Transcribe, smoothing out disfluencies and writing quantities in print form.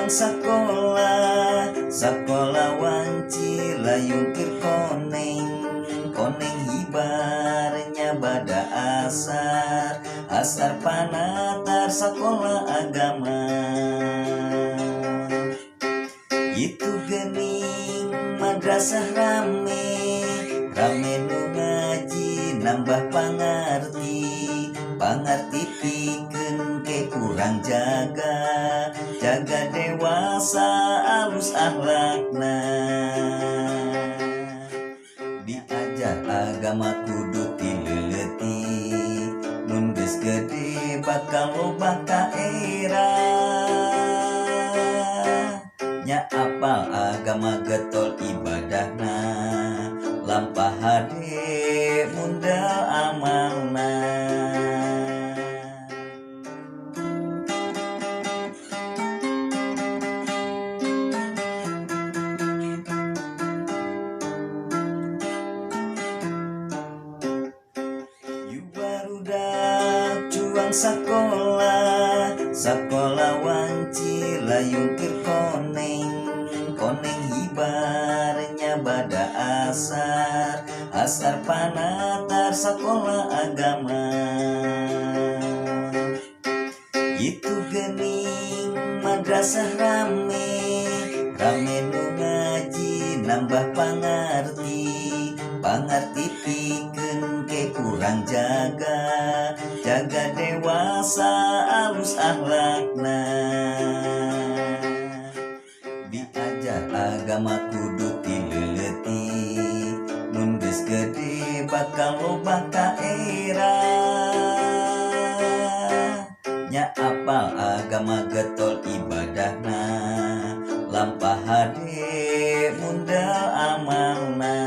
juang sakola wanci layungkir koneng hibarnya bada asar panatar sakola agama. Itu gening madrasah rame nu ngaji nambah pangarti pikeun ke kurang jaga dewasa alus akhlakna. Diajar agama kudu tileleti mun geus gede bakal loba kaerah. Nya apal agama getol ibadahna lampah hade mundal amalna. Yu barudak juang sakola wanci layungkir koneng hibarnya bada asar panatar sakola agama. Itu gening madrasah rame nu ngaji nambah pangarti pikeun ke kurang jaga dewasa alus akhlakna. Diajar agama kudu tileleti mun geus gede bakal loba kaerah. Nya apal agama getol ibadahna lampah hade mundal amalna.